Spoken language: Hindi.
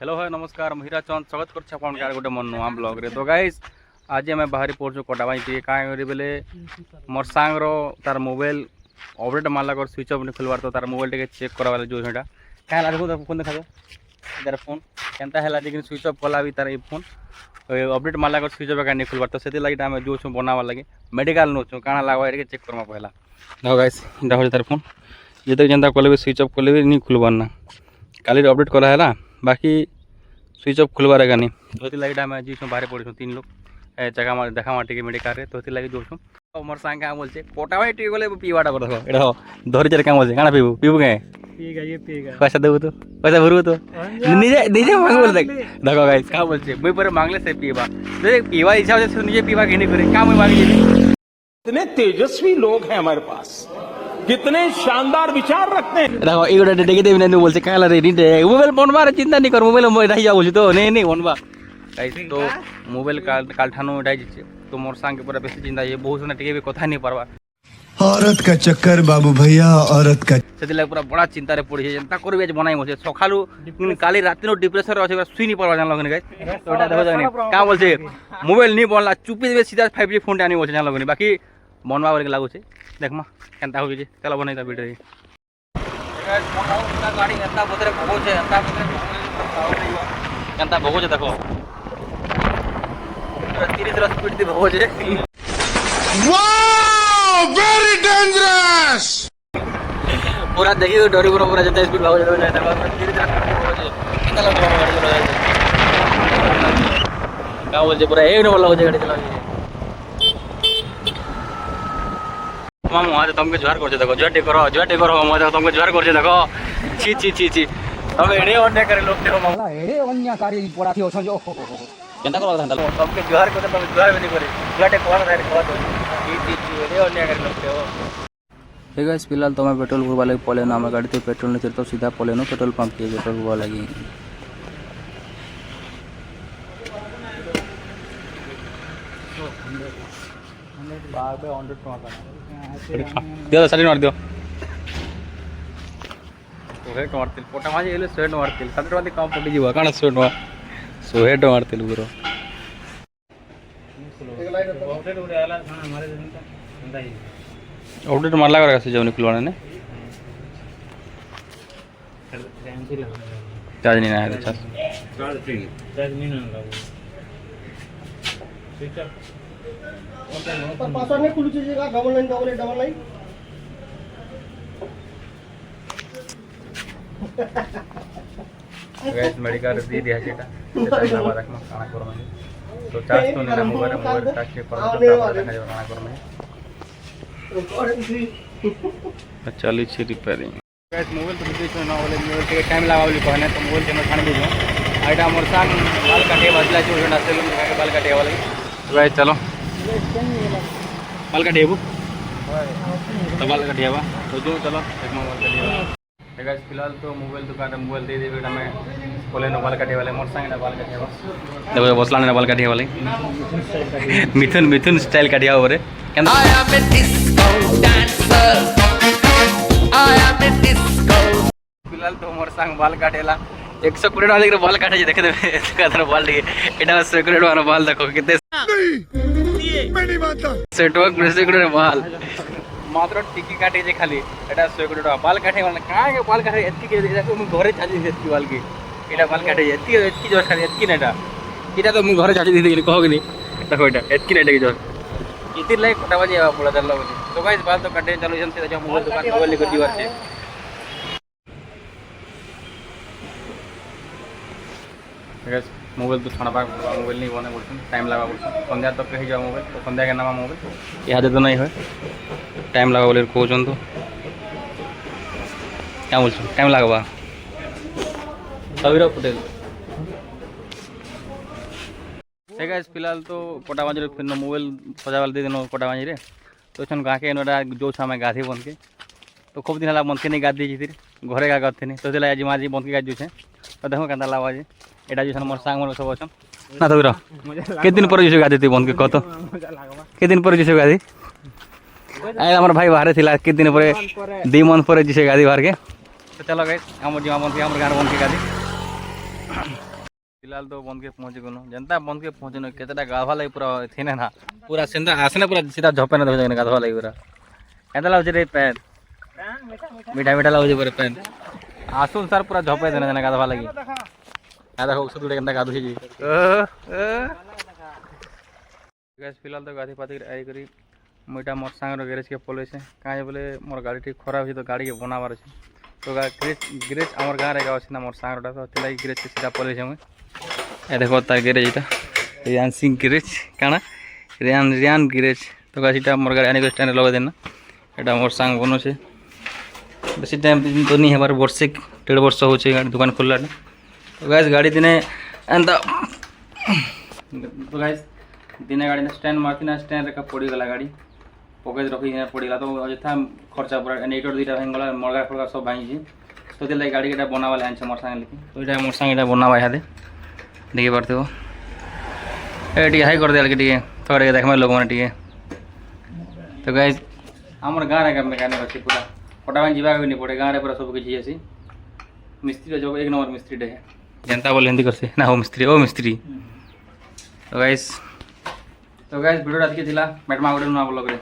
हेलो है नमस्कार हीरा चंद स्वागत कर गोटे मन नुआ ब्लॉग रे। तो गाइस आज आम बाहरी पड़ू कटाबाई टे कहीं बेले मोर सांगर तार मोबाइल अपडेट मारला कर स्विच ऑफ नहीं खुलवार तो तार मोबाइल टे चेक करवा जो है क्या फोन देखा तार फोन केनता है लेकिन स्विच ऑफ कला भी तार ये फोन अपडेट मारला कर स्विच ऑफ नहीं खुलवार तो से लगे आम जो बनावा लगे मेडिकल नौचु काଣା लगवा ये चेक करमा पहला देखो गाइस इटा हो तार फोन जिते जेनता कले भी स्विच ऑफ कले भी नहीं खुलवार ना काली अपडेट करा है बाकी स्विच ऑफ खुलवार है नहीं तो लगे आम जी बाहर पड़ू 3 लोग जगह देखा टे मेडिकल रे तो लगे जो मोर सांग क्या बोलছে पटावाई टे गले पीवाटा कर देखो एटा धरी चार क्या बोलছে काଣା पीबू पीबू के पैसा देबू तो पैसा भरबू तो निजे निजे मांग बोल देखो गाइस क्या बोलছে मुई पर मांगले से पीवा देख पीवा इच्छा से निजे पीवा के नहीं करे क्या मुई मांगी इतने तेजस्वी लोग हैं हमारे पास, कितने शानदार विचार रखते हैं। देखो ये गोटे डेगे देबी नहीं बोलছে काला रे नहीं मोबाइल बनवा चिंता नहीं कर मोबाइल मैं रही जा बोलছি तो नहीं बनवा गाइस तो मोबाइल काल ठानो उठाई दिछे तो मोर सांग के पूरा बेसी चिंता ये बहुत सुना टिके भी कथा नहीं पारबा औरत का चक्कर बाबू भैया औरत का से पूरा बड़ा चिंता रे पड़ी जेनता करबे बनाई मोसे सखालू काली रात नो डिप्रेशन रे अछि सुई नहीं पारबा जान लगने गाइस तो एटा देखो जानी का बोलছে मोबाइल नहीं बनला चुपी देबे सीधा 5G फोन आनी बोलছে जान लगने बाकी बनवा बोले लागू छे देखमा केनता हो जे चलो बनाई ता वीडियो गाइस मोटा गाड़ी एता बदरे भगो छे एता बदरे केनता भगो छे देखो 30 स्पीड दे भगो छे वाओ वेरी डेंजरस पूरा देखिए डोरी पूरा जता स्पीड भागो जाता है देखो 30 स्पीड भगो छे कितना लग गाड़ी चला का बोल छे पूरा एक नंबर लगो छे गाड़ी चला मामू आज तुमके जोहार करछे देखो जोहार करो मजा तुमके जोहार करछे देखो छी छी छी छी तमे एडे अन्याय करे लोग देखो मामला एडे अन्यायकारी पड़ा थी ओछो जो केनता करो धंदा तुमके जोहार करते तुम जोहार भी नहीं करे जोहार कोन रे को छी छी छी एडे अन्याय करे लोग देखो हे गाइस फिलहाल तो मैं पेट्रोल भरवा लगे पले ना गाड़ी तो पेट्रोल नहीं तो सीधा पले नो पेट्रोल पंप के पेट्रोल भरवा लगी दियो सारी मार दियो सोहेट मारतिल पोटा माजे एले सोहेट मारतिल 60 वाली काम पड़ी जीवा काना सोहेट मारतिल गुरो अपडेट मारला कर से जब निकलवाने ने चार्ज नहीं आया चार्ज नहीं ना स्विच ऑफ पासवर्ड नहीं खुल चीजेगा डबल 9 गाइस मेडिकल दे दिया जेटा सेटा ना रखना खाना करो में तो चार्ज तो नहीं मोबाइल चार्ज के पर देखा जो खाना करो में चली छी रिपेयरिंग गाइस मोबाइल तो बीच ना बोले मोबाइल के टाइम लगावली कहने तो मोबाइल के मैं खाने दीजो आइटा मोर सान बाल काटे बदला जो ना सेलून में के बाल काटे वाला गाइस चलो बाल काटे तो बाल काटियावा तो जो चलो एक मोबाइल काटियावा गाइस फिलहाल तो मोबाइल दुकान में मोबाइल दे बेटा मैं बोले नो बाल काटे वाले मोर संग ना बाल काटे वाला देखो बसला ने बाल काटे वाले मिथुन स्टाइल काटिया ओरे I am a disco dancer I am a disco फिलहाल तो मोर संग बाल काटेला 100 कोटी वाले के बाल काटे देखे दे कादर बाल दी एटा 100 कोटी वाला बाल देखो कितने मैं नहीं मानता सेटवर्क 100 कोटी बाल मात्र टिकी काटे जे खाली एटा 100 कोटी बाल काटे वाला का के बाल काटे एत्ती के देखो मु घरे चाची देती बाल की एटा बाल काटे एत्ती जो खाली एत्ती नेटा एटा तो मु घरे चाची देती कहो कि देखो एटा एत्ती नेटा के जो इतिर लाइक कोटा बजे आवा बोला चलो तो गाइस बाल तो काटे चलो जन से मोबाइल दुकान मोबाइल लेकर दीवार से गाइस मोबाइल तो छाना पाक मोबाइल नहीं बने बोलछन टाइम लगा बोलछन संध्या तक कहि जाओ मोबाइल तो संध्या के नामा मोबाइल याद तो नहीं है टाइम लगा बोले कहछन तो क्या बोलछन time लागबा Sabir Patel hey guys फिलहाल तो कोटाबाजी रे फिर मोबाइल सजावाल दे देनो कोटाबाजी रे तो छन गाके एनोडा जो छामे गाधी बन के तो खूब दिन हला मन के नहीं गाधी जी घरे गा गथे नहीं तो दिला आज माजी बन के गाज जो छे तो देखो केनता लावा जी एटा जो छन मोर सांग मन सब अछन ना तो के दिन पर जो गाधी ती बन के कतो के दिन पर जो गाधी आय हमर भाई बाहर थिला के दिन पर 2 मंथ पर जिसे गाधी बाहर के तो चलो गाइस हमर जीवा बन के हमर गार बन के गाधी फिलहाल तो बंद के पहुंच गनु जनता बंद के पहुंचनो केतटा गाधवा लगे पूरा थे ना पूरा सिंधा आसने पूरा सीधा झपे ना धोजन गाधवा लगे पूरा केता लाउछ रे पैन मीठा मीठा लाउछ पूरा पैन आसुन सर पूरा झपे देना जना गाधवा लगे आ देखो सुदुड़े केनता गाधु छी गाइस फिलहाल तो गाधी पाती आई करी मोटा मोर सांग रो गैरेज के पले छे काहे बोले मोर गाड़ी ठीक खराब ही तो गाड़ी के बनावार छे तो ग्रेज आमर गाँव रे अच्छे ना मोर सांगटा तो तिलाई ग्रेज के सीधा पलैसे मुई ए देखो तार ग्रेज इटा रियान सिंह ग्रेज काना रियान ग्रेज तो गाछ इटा मोर गाड़ी आने स्टैंड लगा देना एटा मोर सांग बनो छे बेसी टाइम तो नहीं हमारे वर्षे 1.5 वर्ष हो गाड़ी दुकान खोलला तो गाइस गाड़ी दिने एंता तो गाइस दिने गाड़ी स्टैंड मारती ना स्टैंड रे का पड़ी गला गाड़ी पॉकेट रखी पड़गला तो अजथा खर्चा पूरा नेटर दुटा भांगला मरगा फड़गा सब भांगी तो दिल्ली गाड़ी के बनावा आनছে मोर संगे लेकिन तो ये मोर संगे बनावा इहादे देखि पारते हो ए हाई कर दिया टे थोड़े देखा लोक मैंने टे तो गाइस आमर गाँव रे मेकानिक अच्छे पूरा पटाबाई जावा भी नहीं पड़े गाँव पूरा सब किसी आसी मिस्त्री जो 1 नंबर मिस्त्री है जनता बोले हिंदी करसे ना हो मिस्त्री ओ मिस्त्री तो गाइस वीडियो आज के मेटमा गोटे नुआ ब्लॉग रे